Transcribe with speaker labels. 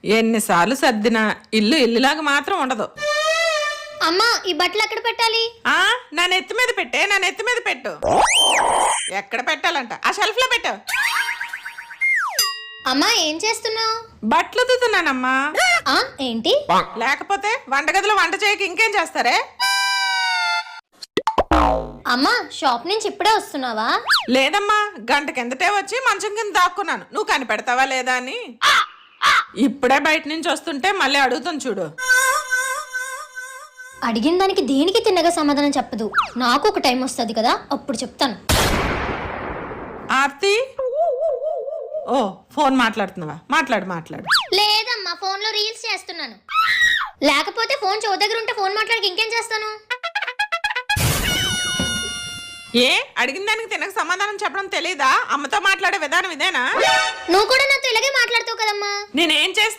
Speaker 1: ఎన్నిసార్లు సర్దినా ఇల్లు ఇల్లులాగా మాత్రం ఉండదు.
Speaker 2: అమ్మా ఈ బట్టలు ఎక్కడ పెట్టాలి?
Speaker 1: నా నెత్తి మీద పెట్టే, నా నెత్తి మీద పెట్టు. ఎక్కడ పెట్టాలంట? ఆ షెల్ఫ్ లో పెట్టు.
Speaker 2: అమ్మా ఏం చేస్తున్నావు?
Speaker 1: బట్టలు తుతున్నానమ్మా.
Speaker 2: ఏంటి?
Speaker 1: లేకపోతే వంటగదిలో వంట చేయక ఇంకేం చేస్తారే?
Speaker 2: అమ్మా షాప్ నుంచి ఇప్పుడే వస్తున్నావా?
Speaker 1: లేదమ్మా, గంట కిందటే వచ్చి మంచం కింద దాక్కున్నాను. నువ్వు కనిపెడతావా లేదా అని. ఇప్పుడే బయట నుంచి వస్తుంటే మళ్ళీ అడుగుతాను చూడు.
Speaker 2: అడిగిన దానికి దేనికి తిన్నగా సమాధానం చెప్పదు. నాకు ఒక టైం వస్తుంది కదా, అప్పుడు చెప్తాను.
Speaker 1: ఆర్తి, ఓ ఫోన్ మాట్లాడుతున్నావా? మాట్లాడు మాట్లాడు.
Speaker 2: లేదమ్మా, ఫోన్ లో రీల్స్ చేస్తున్నాను. లేకపోతే ఫోన్ చెవు దగ్గర ఉంటే ఫోన్ మాట్లాడక ఇంకేం చేస్తాను?
Speaker 1: ఏ అడిగిన దానికి తినక సమాధానం చెప్పడం తెలీదా? అమ్మతో మాట్లాడే విధానం ఇదేనా?
Speaker 2: నువ్వు కూడా నాతో ఇలాగే మాట్లాడుతావు కదమ్మా.
Speaker 1: నేనేం చేస్తే